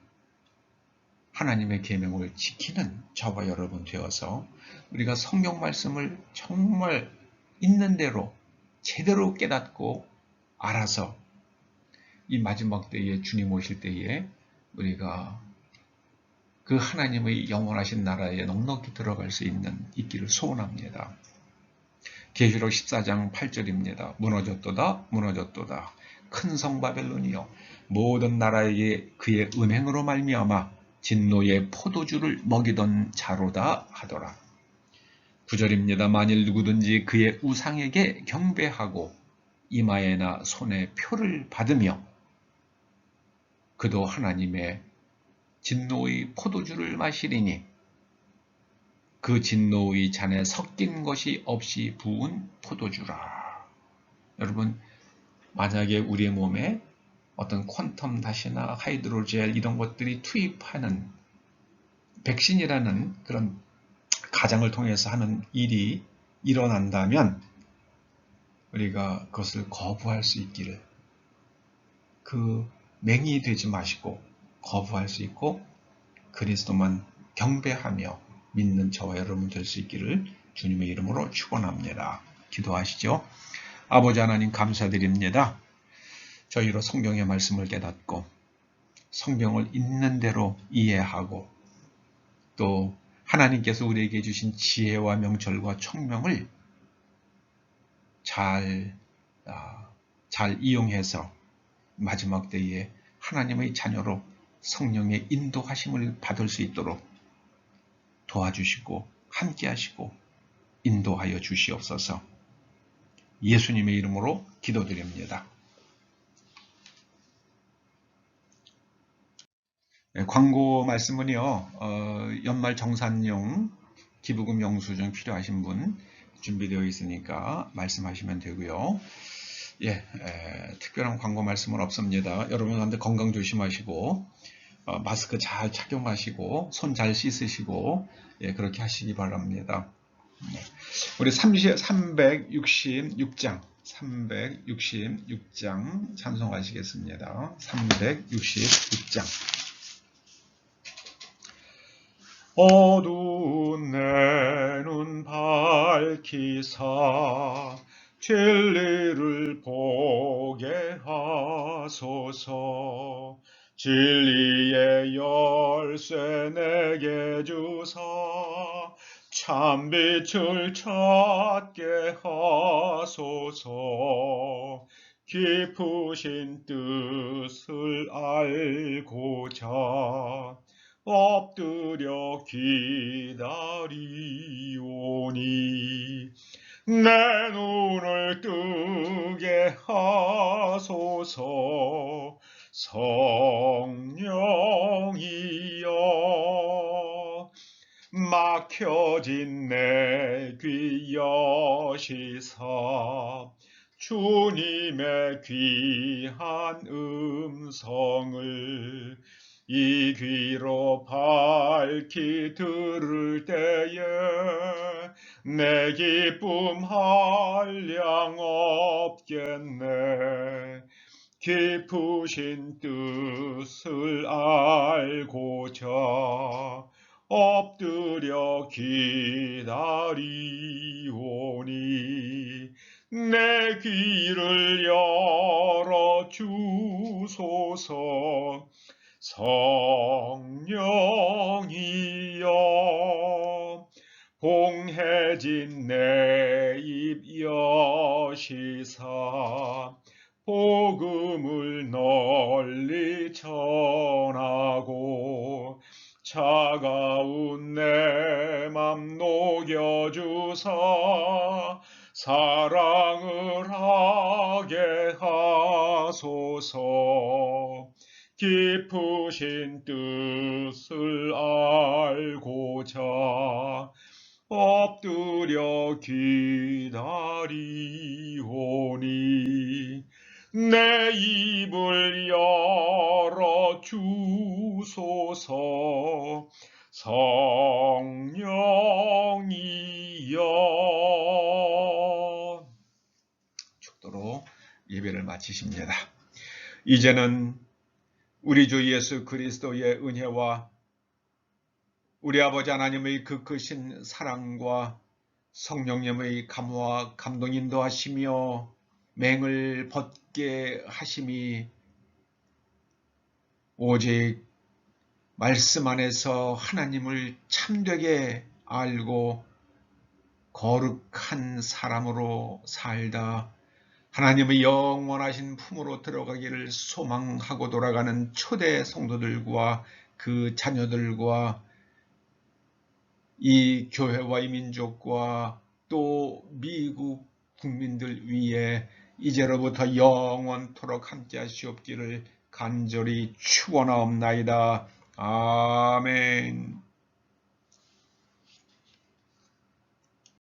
하나님의 계명을 지키는 저와 여러분 되어서 우리가 성경 말씀을 정말 있는 대로 제대로 깨닫고 알아서 이 마지막 때에 주님 오실 때에 우리가 그 하나님의 영원하신 나라에 넉넉히 들어갈 수 있기를 소원합니다. 계시록 14장 8절입니다. 무너졌도다 무너졌도다 큰 성 바벨론이여, 모든 나라에게 그의 음행으로 말미암아 진노의 포도주를 먹이던 자로다 하더라. 9절입니다. 만일 누구든지 그의 우상에게 경배하고 이마에나 손에 표를 받으며 그도 하나님의 진노의 포도주를 마시리니 그 진노의 잔에 섞인 것이 없이 부은 포도주라. 여러분, 만약에 우리의 몸에 어떤 퀀텀 다시나 하이드로젤 이런 것들이 투입하는 백신이라는 그런 가장을 통해서 하는 일이 일어난다면 우리가 그것을 거부할 수 있기를, 그 맹이 되지 마시고 거부할 수 있고 그리스도만 경배하며 믿는 저와 여러분 될 수 있기를 주님의 이름으로 축원합니다. 기도하시죠. 아버지 하나님 감사드립니다. 저희로 성경의 말씀을 깨닫고 성경을 있는 대로 이해하고 또 하나님께서 우리에게 주신 지혜와 명철과 총명을 잘 이용해서 마지막 때에 하나님의 자녀로 성령의 인도하심을 받을 수 있도록 도와주시고 함께 하시고 인도하여 주시옵소서. 예수님의 이름으로 기도드립니다. 광고 말씀은요, 연말 정산용 기부금 영수증 필요하신 분 준비되어 있으니까 말씀하시면 되고요. 특별한 광고 말씀은 없습니다. 여러분한테 건강 조심하시고 마스크 잘 착용하시고 손 잘 씻으시고 그렇게 하시기 바랍니다. 우리 366장 찬송하시겠습니다. 366장. 어두운 내 눈 밝히사 진리를 보게 하소서. 진리의 열쇠 내게 주사 참빛을 찾게 하소서. 깊으신 뜻을 알고자 엎드려 기다리오니 내 눈을 뜨게 하소서. 성령이여 막혀진 내 귀 여시사 주님의 귀한 음성을 이 귀로 밝히 들을 때에 내 기쁨 한량 없겠네. 깊으신 뜻을 알고자 엎드려 기다리오니 내 귀를 열어 주소서. 성령이여 봉해진 내 입 여시사 복음을 널리 전하고 차가운 내 맘 녹여주사 사랑을 하게 하소서. 깊으신 뜻을 알고자 엎드려 기다리오니 내 입을 열어 주소서. 성령이여. 축도로 예배를 마치십니다. 이제는 우리 주 예수 그리스도의 은혜와 우리 아버지 하나님의 그 크신 사랑과 성령님의 감화 감동 인도하시며 맹을 벗게 하심이 오직 말씀 안에서 하나님을 참되게 알고 거룩한 사람으로 살다 하나님의 영원하신 품으로 들어가기를 소망하고 돌아가는 초대 성도들과 그 자녀들과 이 교회와 이 민족과 또 미국 국민들 위에 이제로부터 영원토록 함께 하시옵기를 간절히 축원하옵나이다. 아멘.